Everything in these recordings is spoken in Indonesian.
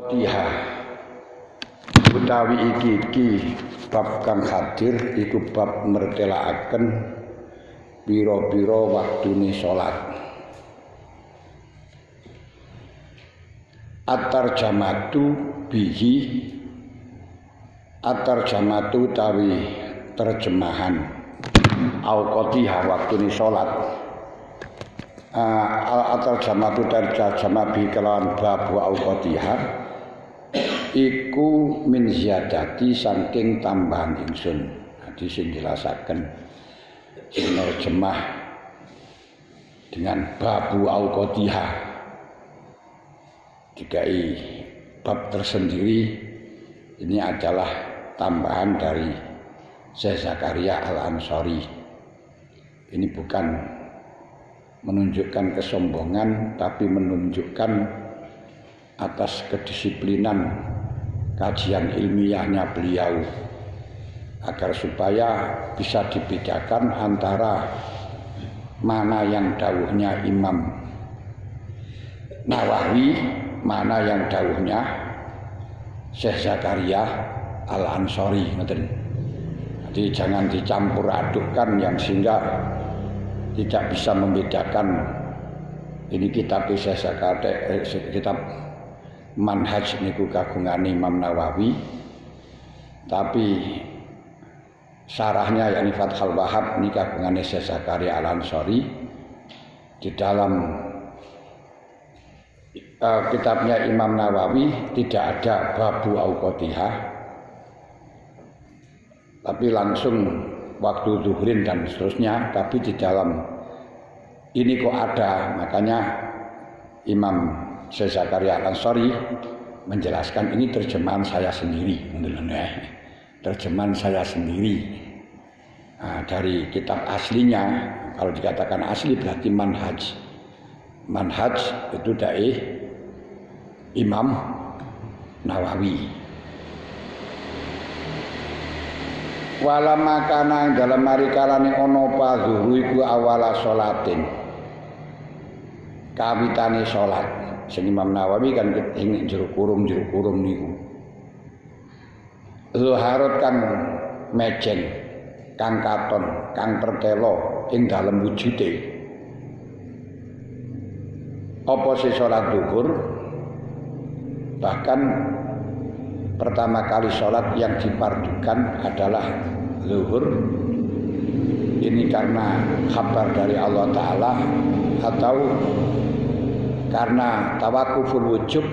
Qatiha utawi iki bab kang hadir iku bab mertelaaken pira-pira waktune salat. At-tarjamatu bihi, at-tarjamatu tawi terjemahan auqatiha waktune salat. At-tarjamatu terjemah bihi kelawan bab auqatiha iku min ziyadati saking tambahan ingsun. Dadi sing jelasaken sing terjemah dengan babu auqatiha dikai bab tersendiri. Ini adalah tambahan dari Syekh Zakaria Al-Ansari. Ini bukan menunjukkan kesombongan, tapi menunjukkan atas kedisiplinan kajian ilmiahnya beliau, agar supaya bisa dibedakan antara mana yang dawuhnya Imam Nawawi, mana yang dawuhnya Syekh Zakaria Al-Ansari. Jadi jangan dicampur adukkan yang sehingga tidak bisa membedakan ini kitab Syekh Zakaria, kitab Manhaj niku kagungane Imam Nawawi, tapi syarahnya yakni Fathul Wahhab ini kagungane Syekh Zakaria Al-Ansari. Di dalam kitabnya Imam Nawawi tidak ada babu auqatiha, tapi langsung waktu zuhrin dan seterusnya. Tapi di dalam ini kok ada, makanya Imam Syekh Zakaria Al-Ansari menjelaskan ini terjemahan saya sendiri, terjemahan saya sendiri. Dari kitab aslinya, kalau dikatakan asli berarti manhaj. Manhaj itu dari Imam Nawawi. Walama kana dalam mari kalane ana apa zuhur iku awala sholatin, kawitane salat. Sing Imam Nawawi kan ing jero kurung niku. Zuharat kan mejeng, kang katon, kang tertelo ing dalem wujude. Apa sih salat zuhur? Bahkan pertama kali sholat yang dipardukan adalah zuhur. Ini karena kabar dari Allah Ta'ala atau karena tawakuful wujub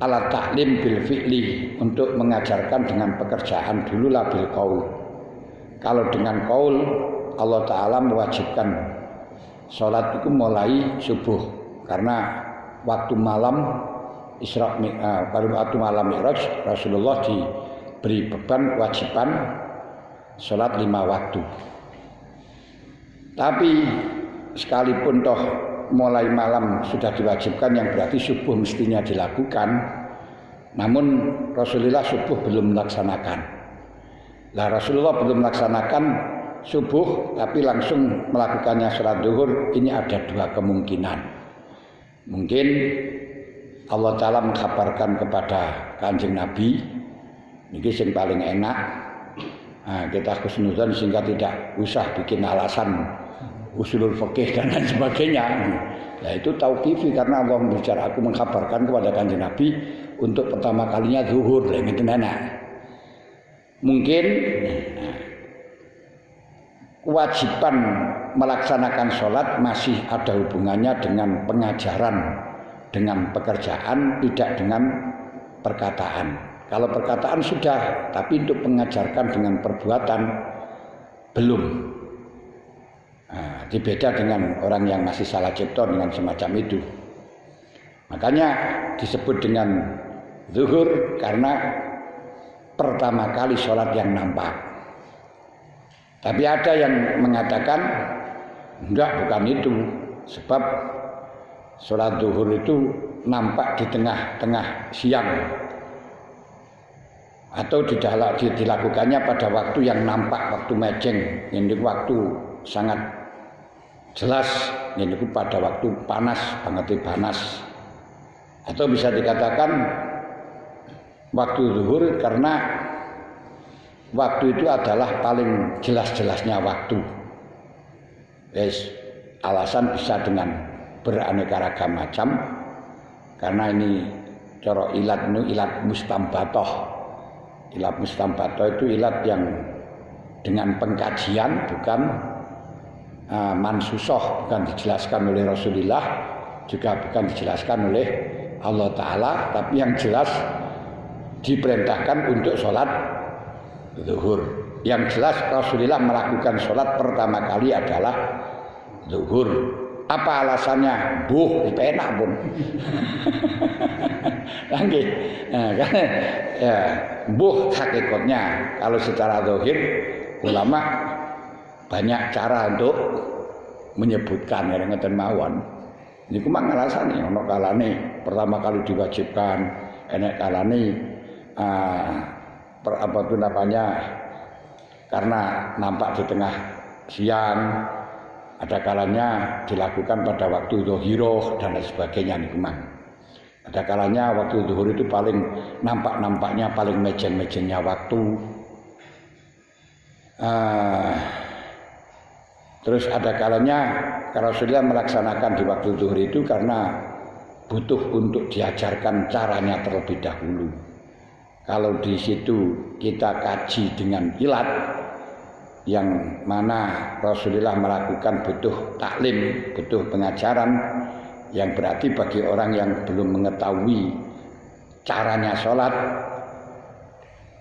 ala ta'lim bil fi'li, untuk mengajarkan dengan pekerjaan dulu lah bil qaul. Kalau dengan qaul Allah Ta'ala mewajibkan sholat itu mulai subuh, karena waktu malam Isra waktu malam Mi'raj Rasulullah diberi beban kewajiban sholat 5 waktu. Tapi sekalipun toh mulai malam sudah diwajibkan, yang berarti subuh mestinya dilakukan, namun Rasulullah subuh belum melaksanakan. Lah Rasulullah belum melaksanakan subuh tapi langsung melakukannya sholat zuhur. Ini ada 2 kemungkinan. Mungkin Allah Ta'ala mengkabarkan kepada Kanjeng Nabi, ini yang paling enak, kita husnuzan sehingga tidak usah bikin alasan usulul fikih dan lain sebagainya. Nah itu tauqifi, karena Allah berbicara, aku mengkabarkan kepada Kanjeng Nabi untuk pertama kalinya zuhur. Mungkin kewajiban melaksanakan sholat masih ada hubungannya dengan pengajaran, dengan pekerjaan, tidak dengan perkataan. Kalau perkataan sudah, tapi untuk mengajarkan dengan perbuatan belum. Beda dengan orang yang masih salah cipta dengan semacam itu. Makanya disebut dengan zuhur karena pertama kali sholat yang nampak. Tapi ada yang mengatakan enggak, bukan itu. Sebab sholat zuhur itu nampak di tengah-tengah siang, atau dilakukannya pada waktu yang nampak, waktu mejeng, ini waktu sangat jelas, ini pada waktu panas, banget panas. Atau bisa dikatakan waktu zuhur karena waktu itu adalah paling jelas-jelasnya waktu. Alasan bisa dengan beraneka ragam macam, karena ini cara ilat mustambatoh. Ilat mustambatoh itu ilat yang dengan pengkajian, bukan mansusoh, bukan dijelaskan oleh Rasulullah, juga bukan dijelaskan oleh Allah Ta'ala, tapi yang jelas diperintahkan untuk sholat zuhur. Yang jelas Rasulullah melakukan sholat pertama kali adalah zuhur. Apa alasannya? Penak pun. Nggih. Ya, hakikatnya kalau secara zahir ulama banyak cara untuk menyebutkan ngeten mawon. Niku mang alasane ana kalane pertama kali diwajibkan, enek kalane apa itu namanya, karena nampak di tengah siang, ada kalanya dilakukan pada waktu zuhiroh dan sebagainya niku mang. Ada kalanya waktu zuhur itu paling nampaknya paling mejeng-mejengnya waktu. Terus ada kalanya Rasulullah melaksanakan di waktu zuhur itu karena butuh untuk diajarkan caranya terlebih dahulu. Kalau di situ kita kaji dengan ilat yang mana Rasulullah melakukan butuh taklim, butuh pengajaran, yang berarti bagi orang yang belum mengetahui caranya sholat,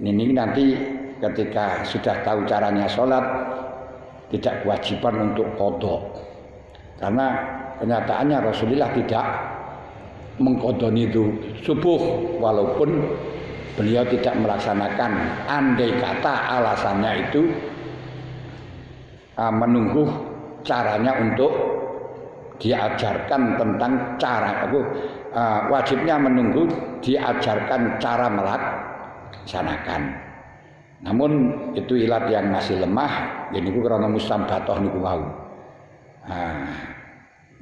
ini nanti ketika sudah tahu caranya sholat tidak kewajiban untuk qadha, karena kenyataannya Rasulullah tidak mengqadhani itu subuh walaupun beliau tidak melaksanakan, andai kata alasannya itu menunggu caranya untuk diajarkan tentang cara wajibnya menunggu diajarkan cara melaksanakan. Namun itu ilat yang masih lemah, jadi niku karena mustambatoh niku wau.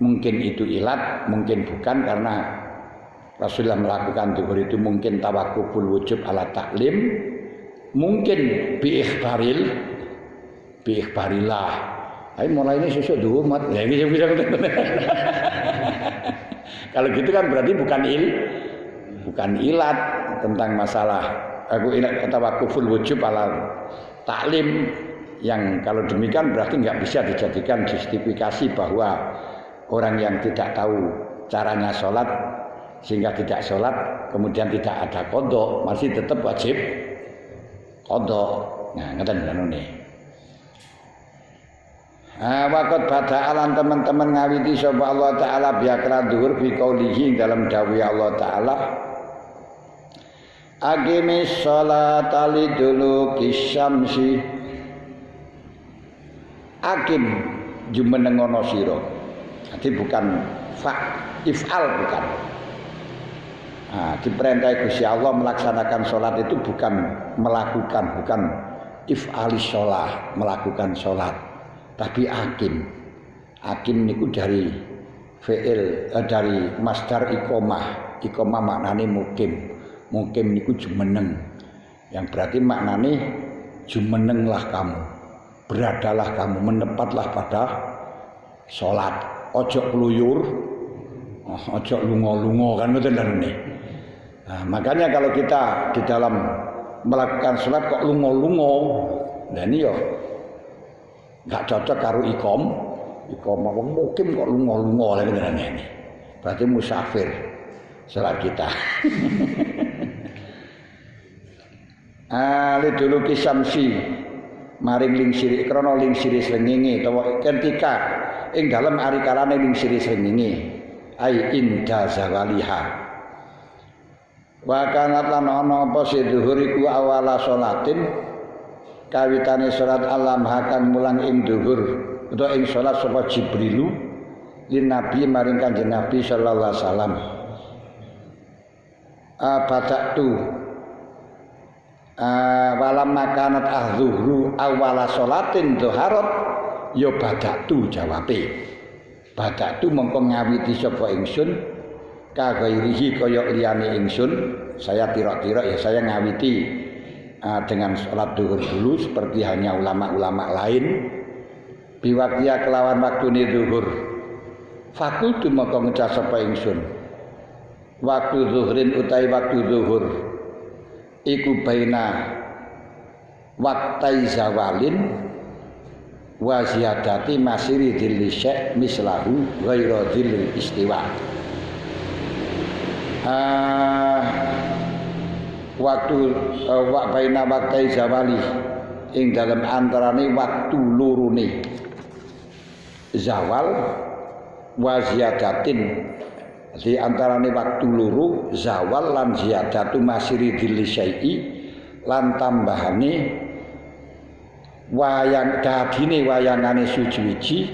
Mungkin itu ilat, mungkin bukan, karena Rasulullah melakukan zuhur itu mungkin tawakuful wujub ala taklim, mungkin biikhbarillah. Ayo mulai ini sesuk zuhur mat. Ya bisa. Kalau gitu kan berarti bukan ilat tentang masalah tawakuful wujub ala taklim, yang kalau demikian berarti nggak bisa dijadikan justifikasi bahwa orang yang tidak tahu caranya sholat sehingga tidak sholat kemudian tidak ada qadha, masih tetap wajib qadha. Nah, ngeten nih. Waqat bada'alan teman-teman ngawiti sapa Allah Ta'ala biakra dhuhur fi qaulihi dalam dawuh Allah Ta'ala, aqimis sholata liduluki syamsi. Aqim jumenengono sira. Jadi bukan if'al, bukan. Diperintah Gusti Allah melaksanakan sholat itu bukan melakukan, bukan if'alis sholat, melakukan sholat, tapi aqim. Aqim niku dari fi'il, dari masdar iqamah. Iqamah maknane mukim. Mukim niku jumeneng, yang berarti maknane jumenenglah kamu, beradalah kamu, menepatlah pada sholat. Ojo keluyur, ojo lungo-lungo, kan betul nih. Makanya kalau kita di dalam melakukan sholat kok lungo-lungo, nah ini yo nggak cocok karo iqamah mukim kok lungo-lungo lah beneran ini. Berarti musafir sholat kita. Liduluki syamsi maring ling siri krana ling siri srengenge utawa ketika ing dalem ari kalane ling siri srengenge ai inda zawaliha wa kanat lan ana apa zuhur iku awala salatin kawitane salat alam hakan mulang ing zuhur utawa ing salat sapa Jibrilu lin nabi maring Kanjeng Nabi sallallahu alaihi wasallam badatu walam makanat ahzuhru awala sholatin dhuharat ya badatu jawabe badatu mongko ngawiti sapa ingsun kagairihi kaya liyane ingsun, saya tirok-tirok ya saya ngawiti dengan sholat zuhur dulu seperti halnya ulama-ulama lain. Biwakya kelawan waktune zuhur. Fakultu maka ngecas sapa ingsun. Waktu zuhrin utai waktu zuhur iku baina waktai zawalin wa ziyadati masiri dhilli syek mislahu ghaira dhillil istiwa. Waktu baina waktai zawali ing dalam antarane waktu lurune zawal wa ziyadatin di antarane waktu luru zawal lan ziyadatu masiri dhilli syai'i lan tambahane wayang dadine wayangane suci-suci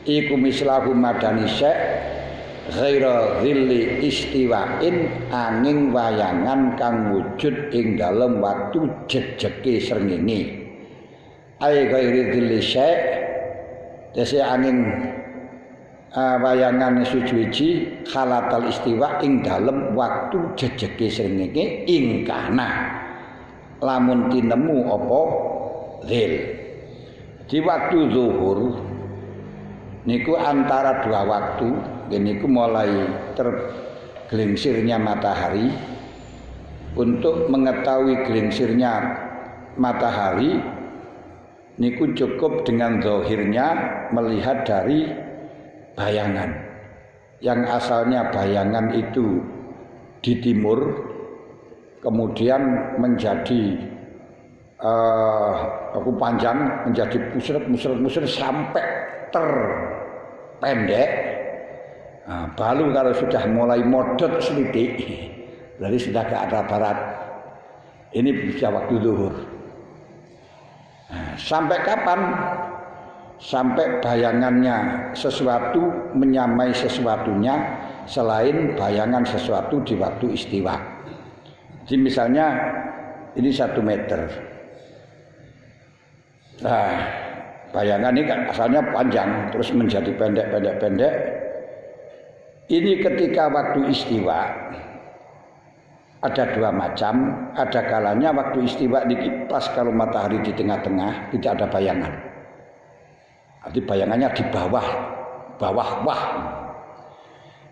iku mislahu madani syek ghaira dhilli istiwain angin wayangan kang wujud ing dalem waktu jejeke srengenge ai ghairi dhilli syek dese angin wayangan suci khalatal istiwa ing dalem waktu jejeke srengenge ing kana lamun tinemu apa dzil di waktu zuhur niku antara dua waktu niku mulai tergelingsirnya matahari. Untuk mengetahui gelingsirnya matahari niku cukup dengan zahirnya melihat dari bayangan yang asalnya bayangan itu di timur kemudian menjadi panjang menjadi musret sampai terpendek. Baru kalau sudah mulai modot selidik berarti sudah ke arah barat, ini bisa waktu zuhur. Sampai kapan? Sampai bayangannya sesuatu menyamai sesuatunya selain bayangan sesuatu di waktu istiwa. Jadi misalnya ini 1 meter. Nah, bayangan ini kan asalnya panjang terus menjadi pendek. Ini ketika waktu istiwa ada 2 macam. Ada kalanya waktu istiwa ini pas kalau matahari di tengah-tengah tidak ada bayangan. Jadi bayangannya di bawah wah.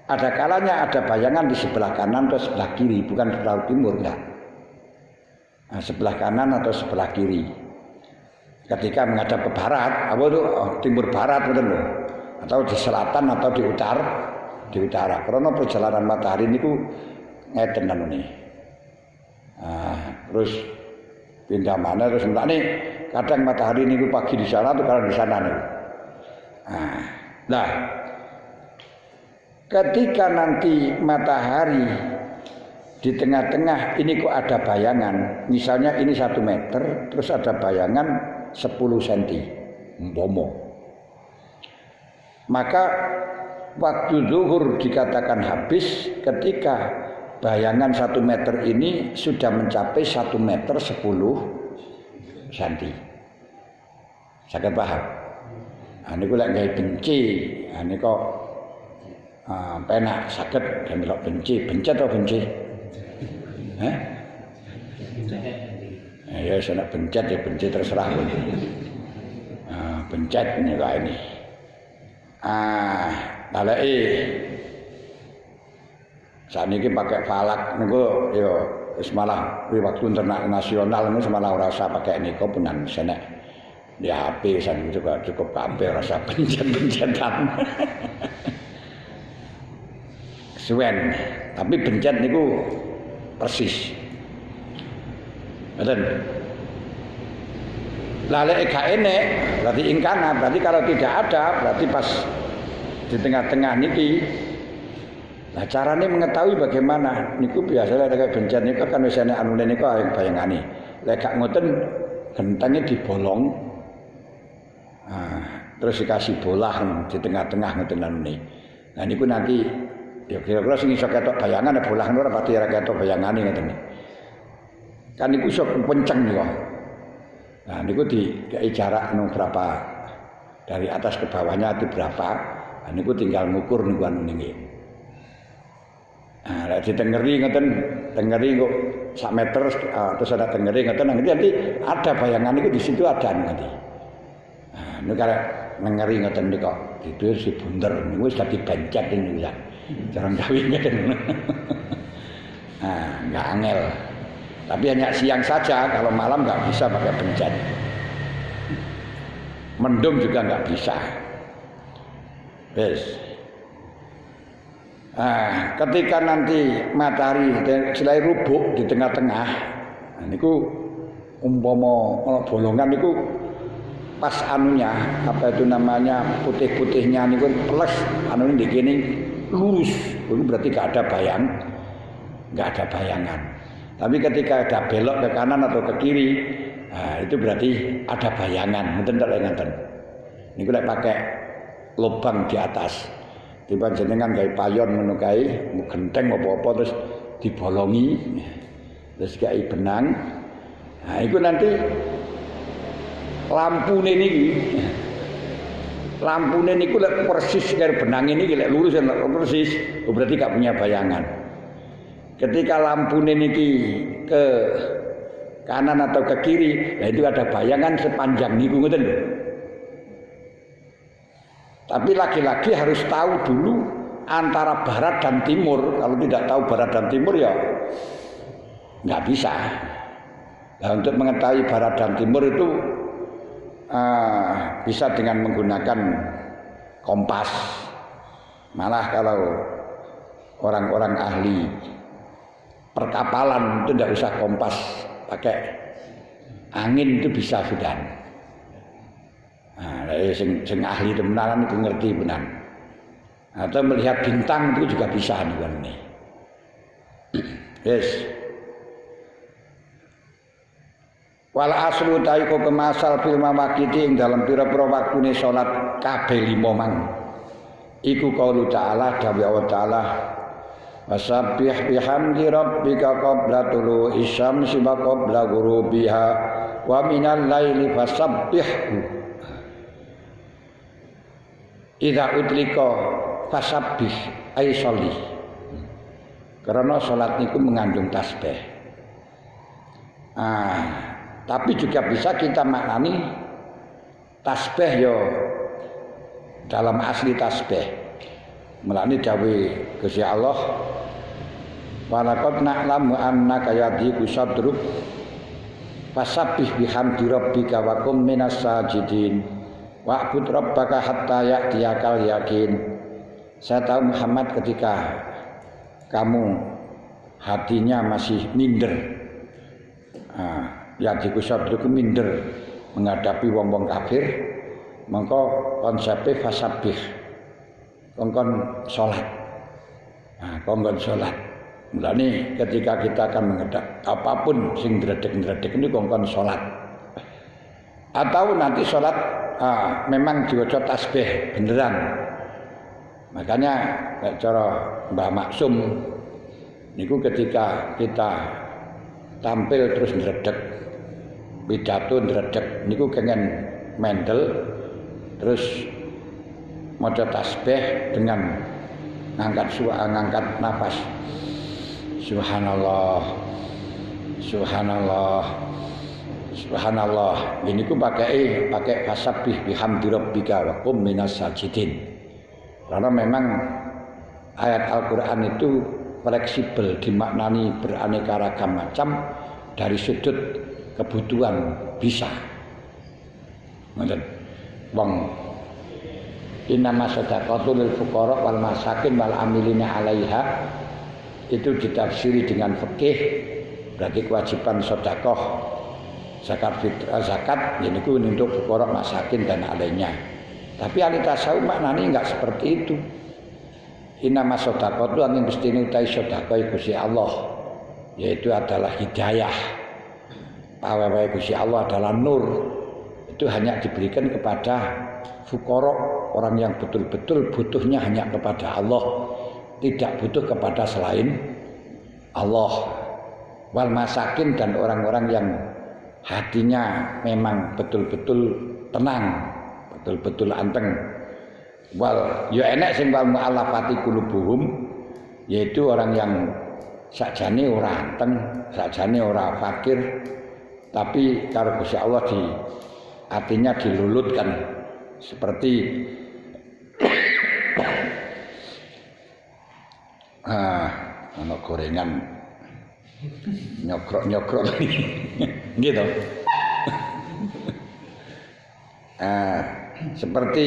Ada kalanya ada bayangan di sebelah kanan atau sebelah kiri, bukan sebelah timur enggak. Nah, sebelah kanan atau sebelah kiri. Ketika menghadap ke barat, apa itu timur barat betul loh. Atau di selatan atau di utara. Karena perjalanan matahari niku ngeten nih. Terus pindah mana terus nih kadang matahari niku pagi di sana atau kadang di sana nih. Nah, ketika nanti matahari di tengah-tengah ini kok ada bayangan, misalnya ini 1 meter, terus ada bayangan 10 cm, umpama. Maka waktu zuhur dikatakan habis ketika bayangan 1 meter ini sudah mencapai 1 meter 10 cm. Saged paham? Niku lek gawe benci, niku penak saged delok benci, bencet atau benci? Ya sana bencet ya bencet terserah pun. Bencet ini kayak ini. Lalai saat ini pakai falak niku yo wis malah waktu internasional niku malah ora usah pakai niku punan senek di HP san juga cukup kabeh rasa bencet-bencetan. Suwen, tapi bencet niku persis. Betul. Lalai gak enek, berarti ingkana, berarti kalau tidak ada, berarti pas di tengah-tengah niki. Nah, caranya mengetahui bagaimana? Niku biasanya kayak bencet niku kan wis enek anune niku bayangane. Lek gak ngoten gentengnya dibolong. Terus dikasih bolah di tengah-tengah ngoten anune. Nah niku nanti ya kira-kira sing iso ketok bayangan bolah ora pati ora ketok bayangane ngoten. Kan niku iso kenceng niku. Nah niku dikai jarak berapa dari atas ke bawahnya itu berapa. Nah niku tinggal ngukur niku anu niki. Lek ditengeri ngoten, tengeri kok sak meter terus ada tengeri ngoten nanti ada bayangan itu di situ ada nanti. Niku karek nengeri ngoten niku kok tidur si bunder niku wis dadi bencet niku ya. Jarang gawe ngoten. Enggak angel. Tapi hanya siang saja, kalau malam enggak bisa pakai bencet. Mendung juga enggak bisa. Wes. Ketika nanti matahari selai rubuk di tengah-tengah, niku umpama ana bolongan niku pas anunya apa itu namanya putih-putihnya niku plus anu ndek kene lurus, itu berarti gak ada bayangan. Tapi ketika ada belok ke kanan atau ke kiri, itu berarti ada bayangan. Mboten tak ngeten. Niku lek pakai lubang di atas. Tiba jenengan gawe payon ngono kae, genteng apa-apa terus dibolongi. Terus gawe benang. Iku nanti lampune niku lek persis karo benang ini lek lurus persis, berarti gak punya bayangan. Ketika lampune niki ke kanan atau ke kiri, itu ada bayangan sepanjang niku ngoten lho. Tapi lagi-lagi harus tahu dulu antara barat dan timur. Kalau tidak tahu barat dan timur ya nggak bisa. Nah, untuk mengetahui barat dan timur itu bisa dengan menggunakan kompas. Malah kalau orang-orang ahli perkapalan itu tidak usah kompas, pakai angin itu bisa sudah. Sing ahli temenan itu ngerti benar. Atau melihat bintang itu juga bisa nih. Yes. Wal aslu taiko kemasal fil mawaqiti ing dalam pira-pira waktune salat kabeh 5 mang. Iku qaulu ta'ala dawuh Allah ta'ala wasabbih bihamdi rabbika qabla tulu'i syamsi wa qabla ghurubiha wa minal laili fasabbihhu. Idza utlika fasabbih ay sholli. Karena salat niku mengandung tasbih. Tapi juga bisa kita maknani tasbih yo dalam asli tasbih. Melani dawuh Gusti Allah walaqad na'lamu annaka yadhiku sadruk fasabbih bihamdi rabbika wa kum minas sajidin. Wa'bud rabbaka hatta ya'tiyakal yakin. Saya tahu Muhammad ketika kamu hatinya masih minder. Yadiku sabduku minder menghadapi wong-wong kafir, mongko konsepnya fasabbih. Kongkon salat. Kongkon salat. Mulane ketika kita akan menghadap apapun sing ndredeg-ndredeg ini kongkon salat. Atau nanti salat memang diwaca tasbih beneran. Makanya cara Mbah Maksum niku ketika kita tampil terus ndredeg pidato ndredeg niku kengen mendel terus maca tasbih dengan ngangkat nafas. Subhanallah. Subhanallah. Ini ku pakai fasabbih bihamdi rabbika wa qum minas sajidin. Karena memang ayat Al-Qur'an itu fleksibel, dimaknani beraneka ragam macam dari sudut kebutuhan bisa. Ngoten. Wong innama shadaqatul lil fuqara wal masakin wal amilina 'alaiha itu ditafsiri dengan fikih berarti kewajiban sedekah zakat fitrah zakat yaitu untuk fuqara masakin dan lainnya. Tapi ahli tasawuf maknanya enggak seperti itu. Innama shadaqatu angin bestine utai sedekah Gusti Allah yaitu adalah hidayah. Pawewe Gusti Allah adalah nur. Itu hanya diberikan kepada fuqara, orang yang betul-betul butuhnya hanya kepada Allah, tidak butuh kepada selain Allah. Wal masakin dan orang-orang yang hatinya memang betul-betul tenang, betul-betul anteng. Wal yo enek sing wal mu'allafati qulubuhum yaitu orang yang sakjane ora anteng, sakjane ora fakir, tapi karo Gusti Allah artinya dilulutkan seperti ana gorengan nyokrok gitu. Seperti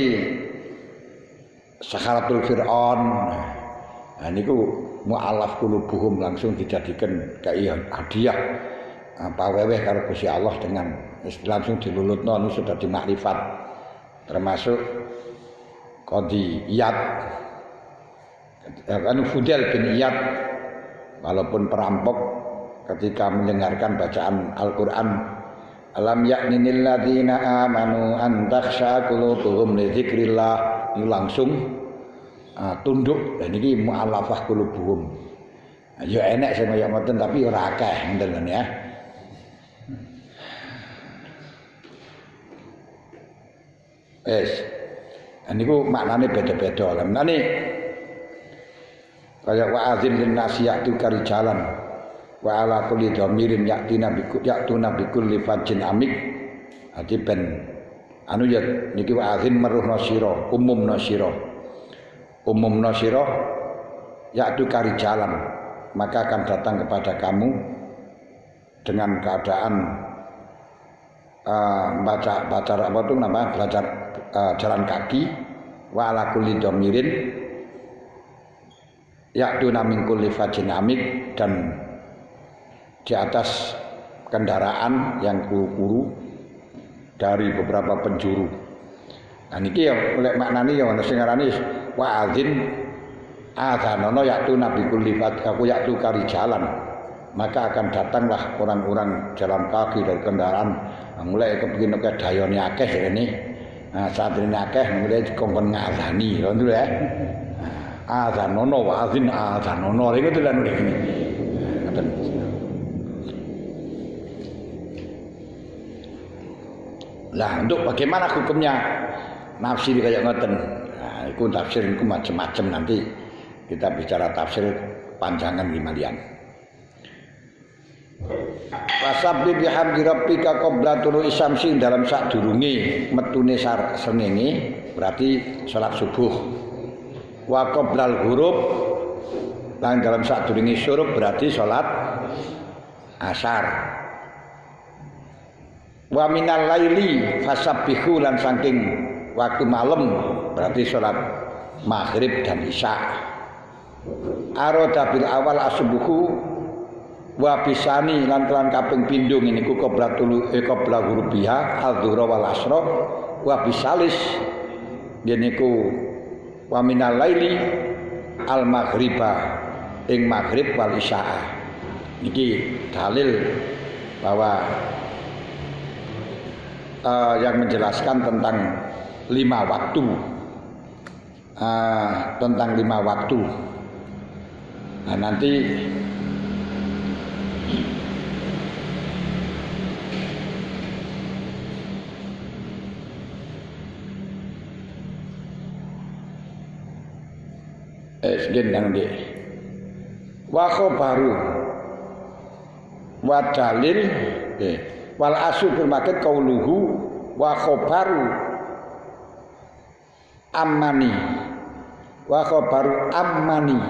Sakharatul Fir'aun. Niku mu'alaf qulubuhum langsung dijadikan kayak hadiah paweweh karo Gusti Allah dengan langsung dilulutno anu sudah dimakrifat, termasuk Qadhi Iyad anu Fudail bin Iyad, walaupun perampok ketika mendengarkan bacaan Al-Qur'an, alam ya'ninil ladzina amanu an takhsha qulubuhum li dzikrillah, ini langsung tunduk. Dan ini mu'alafah qulubuhum. Ya enek sing kaya ngoten tapi ora akeh ngoten ya. Niku maknane beda-beda. Lah menane kaya wa'adzin lin nasi ya'tu karijalan wa ala kulli dhamirin ya'tuna bikulli fajin amik. Ati ben anu ya niki wa'adzin meruhna sira, umumna sira ya'tu karijalan, maka akan datang kepada kamu dengan keadaan belajar jalan kaki, wa ala kulli dhamirin ya'tuna min kulli fajin amik, dan di atas kendaraan yang kuru-kuru dari beberapa penjuru. Nah niki ya oleh maknane ya ana sing ngarani wa'adzin adzanono ya'tuna bi kulli fajin ya'tu karijalan, maka akan datanglah orang-orang jalan kaki dari kendaraan. Mulai kepengin akeh dayane akeh rene. Saat rene akeh mulai dikongkon ngazani lho ya. Adzanono wa'adzin adzanono iku tenan ngene. Ngoten. Lah untuk bagaimana hukumnya nafsir kayak ngoten. Nah, itu tafsir itu macam-macam, nanti kita bicara tafsir panjangan gimalian. Wasabbih bihamdi rabbika qabla tulu'i syamsi, dalam sadurunge metune srengenge berarti salat subuh. Wa qablal ghurub, lan dalam sadurunge syuruk berarti salat asar. Wa minal laili fasabbihu, lan saking waktu malam berarti salat maghrib dan isya. Arada bil awal asbuhu wa bisani, lan kelan kaping pindho niku qabla ghurubiha al-dhuhra wal asra, wa bisalis niku wa minal laili al maghriba, ing maghrib wal isya. Niki dalil bahwa yang menjelaskan tentang 5 waktu, Nah nanti nanti wa khabaru wa dalil wal asu bermaksud qauluhu wa khabaru ammani, wa khabaru ammani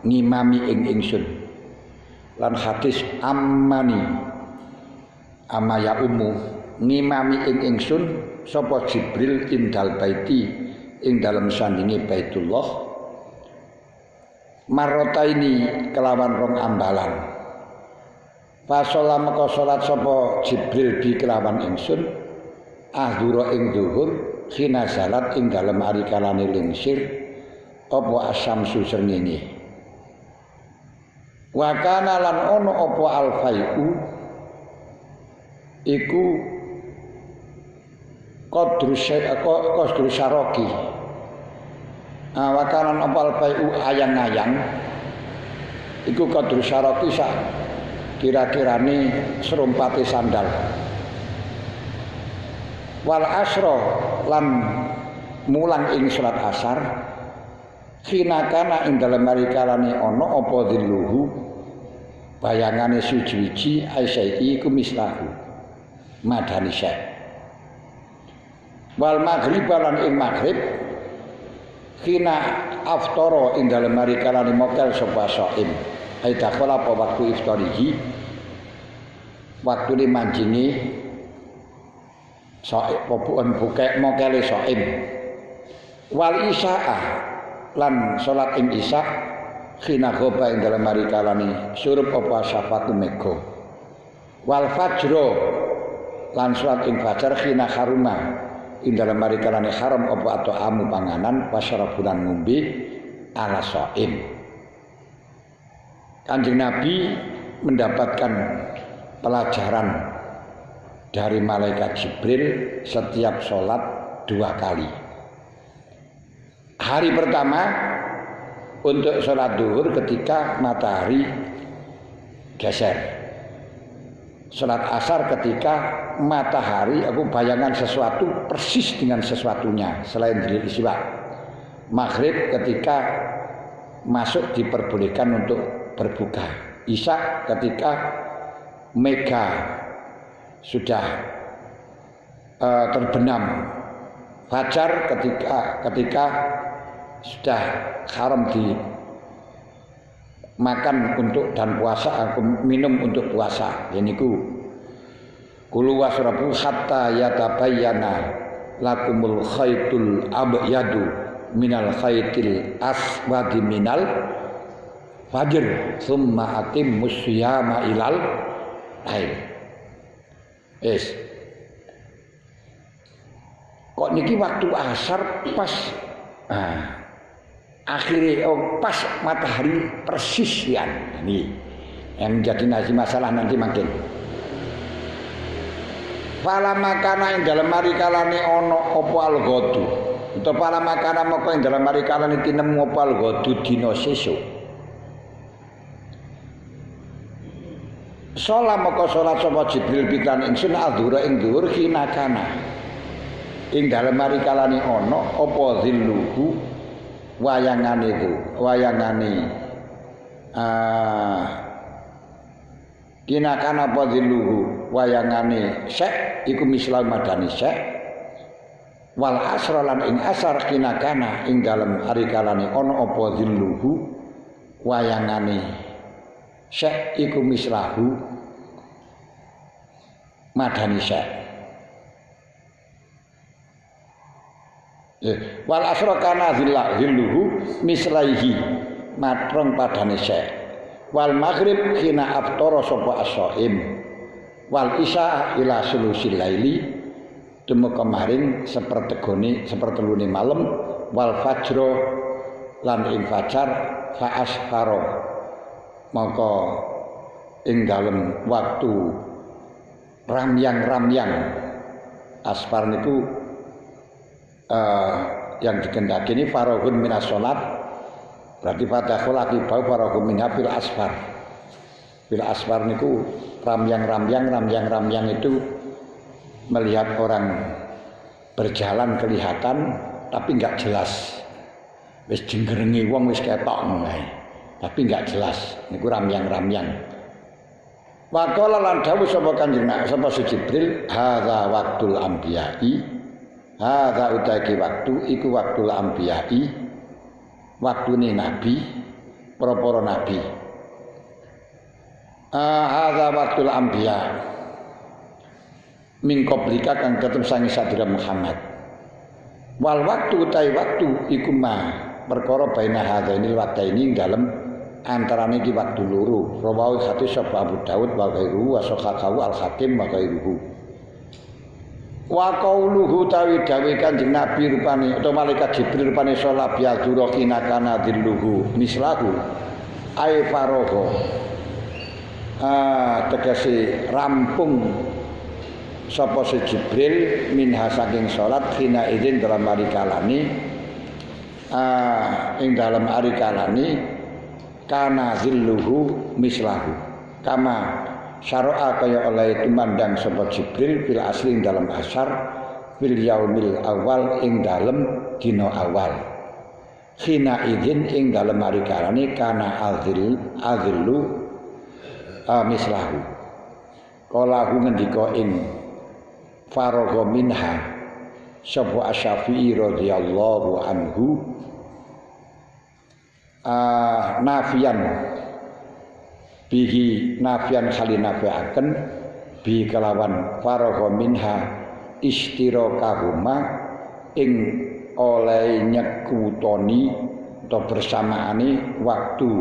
ngimami ing ingsun, lan hadis ammani amaya ummu ngimami ing ingsun sapa Jibril indal baiti, ing dalem sandinge Baitullah, marrotaini kelawan rong ambalan. Fasola maka salat sapa Jibril bi kelawan ingsun ahdura ing zuhur khina salat ing dalem ari kalane lingsir apa asyamsu srengenge. Wa kana lan ono apa alfaiu iku qadru syaraki. Wa kana apa alfaiu ayang-ayang iku qadru syaraki sak kira-kirane serumpate sandal. Wal asra lan mulang ing salat asar Khinakana ing dalem marikalane ana apa dhilluhu bayangane suci-suci aisyai iku mislahu madani syai wal maghrib lan ing maghrib khina aftara ing dalem marikalane mokel sapa shaim ai dakhala apa waktu iftarihi waktu manjingi shaim pobukan buka mokele shaim wal isya'a lan salat ing isya khina khoba ing dalem marikalane surup apa syafaqu mega wal fajro lan salat ing fajar khina haruma ing dalem marikalane haram apa atau amu panganan wasyarabulan ngombe ala shaim. Kanjeng Nabi mendapatkan pelajaran dari malaikat Jibril setiap sholat 2 kali. Hari pertama untuk sholat duhur ketika matahari geser. Sholat asar ketika matahari, aku bayangan sesuatu persis dengan sesuatunya selain diri istiwa. Maghrib ketika masuk diperbolehkan untuk berbuka. Isya ketika mega sudah terbenam. Fajar ketika sudah haram dimakan untuk dan puasa, minum untuk puasa. Yaitu kulu wasrabu hatta yatabayyana lakumul khaytul abyadu minal khaytil aswadi minal fajr summa atimmus siyama ilal lail. Kok niki waktu asar pas akhirnya pas matahari persis ya. Ini yang menjadi masalah nanti makin. Fala makana ing dalem marikalane ana apa al-ghadu. Utawa fala makana moko ing dalem marikalane tinemu apa al-ghadu dina sesuk. Salat moko salat sapa Jibril pikran ingsun adzhura ing dhuwur kinakana. Ing dalem marikalane ana apa zilluhu wayangane itu kinakan apa zilluhu wayangane syek iku misal madani syek wal asra lan ing asar kinakana ing dalem arikalane ana apa zilluhu wayangane syek iku mislahu madani syek wal asra kana zilluhu mislaihi matrong padane syekh wal maghrib khina aftara sapa as-shaim wal isya ila sulusil laili tumeka maring sepertelune malam wal fajro lan ing fajar fa asfaro maka ing dalem waktu ramyang asfar niku yang dikendaki ini farohun minas sholat berarti fadakhul akibau farohun minha fil asfar niku ramyang itu melihat orang berjalan kelihatan tapi enggak jelas wis jenggerengi wong wis ketok ngono tapi enggak jelas niku ramyang wa qala lan dawuh sapa Kanjeng sapa Jibril hadza waqtul anbiya'i hadza utaki waktu iku waktul anbiya'i waktune nabi para nabi hadza waktul anbiya min qablika kang tetep sangi sadira Muhammad wal waktu utai waktu iku ma perkara baina hadzaini waqtaini dalem antarane iki waktu loro rawahu hadis sapa Abu Daud wa ghairuhu wa sahhahu al-Hakim wa ghairuhu wa qauluhu tawi dawe Kanjeng Nabi rupane utawa malaikat Jibril rupane salat biadzura kinakana dilluhu mislahu ai faroho tegese rampung sapa si Jibril minha saking salat khina idzin dalam arikalane ing dalam arikalane kana zilluhu mislahu kama syara'a kaya oleh tumandang sapa Jibril fil asli dalam asar fil yaumil awal ing dalem dina awal khina idzin ing dalem hari karane kana azillu mislahu kala ngendika ing faragha minha sapa Asy-Syafi'i radhiyallahu anhu nafian bihi nafian khalinafiaken bi kelawan faragha minha istirakahuma ing oleh nyekutoni atau bersamaane waktu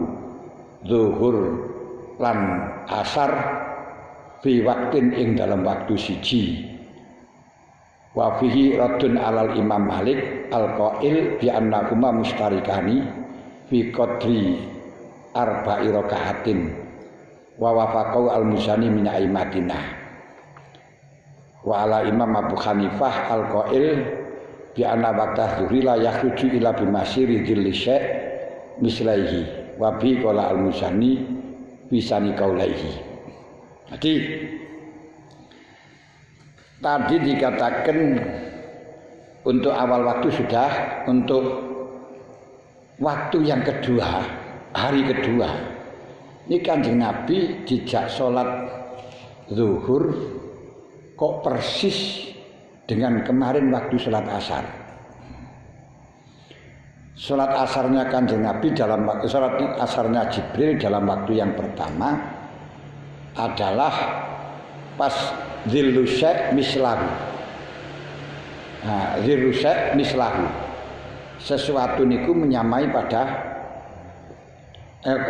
zuhur lan asar fi waktin ing dalam waktu siji wa fihi raddun alal Imam Malik al-qail bi annahuma mustarikani fi qadri arba'i raka'atin wa wafaqau al-Muzani min aimatina wa ala Imam Abu Hanifah al-qail bi anna waqta zuhri la yakhruju ila bimasiri dzilli syai' mislaihi wa bi qala al-Muzani bisani qaulaihi. Jadi tadi dikatakan untuk awal waktu sudah, untuk waktu yang kedua, hari kedua ini Kanjeng Nabi dijak sholat zuhur kok persis dengan kemarin waktu sholat asar. Sholat asarnya Kanjeng Nabi dalam waktu sholat asarnya Jibril dalam waktu yang pertama adalah pas dzillu syai' mislahu. Nah, dzillu syai' mislahu. Sesuatu niku menyamai pada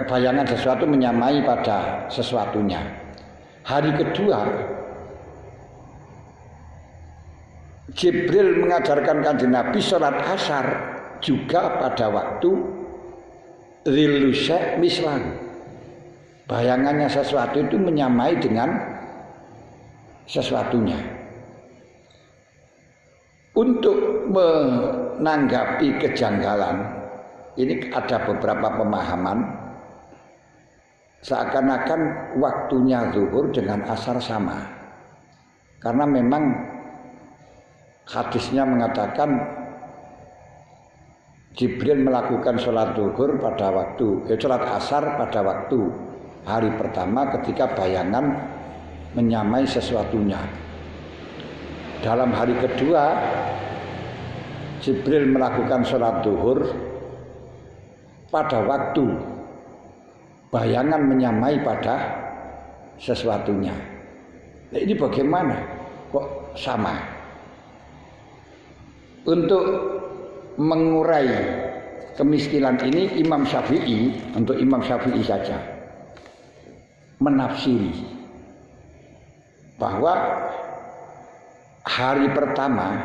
bayangan sesuatu menyamai pada sesuatunya. Hari kedua Jibril mengajarkan Kanjeng Nabi sholat asar juga pada waktu dzillu syai' mislahu. Bayangannya sesuatu itu menyamai dengan sesuatunya. Untuk menanggapi kejanggalan ini ada beberapa pemahaman seakan-akan waktunya zuhur dengan asar sama, karena memang hadisnya mengatakan Jibril melakukan sholat zuhur pada waktu sholat asar pada waktu hari pertama ketika bayangan menyamai sesuatunya. Dalam hari kedua Jibril melakukan sholat zuhur pada waktu bayangan menyamai pada sesuatunya. Nah, ini bagaimana kok sama? Untuk mengurai kemiskinan ini Imam Syafi'i, untuk Imam Syafi'i saja menafsiri bahwa hari pertama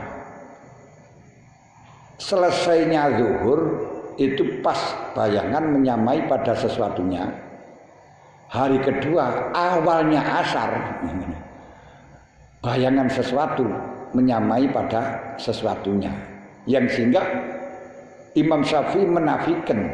selesainya zuhur itu pas bayangan menyamai pada sesuatunya. Hari kedua awalnya asar bayangan sesuatu menyamai pada sesuatunya, yang sehingga Imam Syafi'i menafikan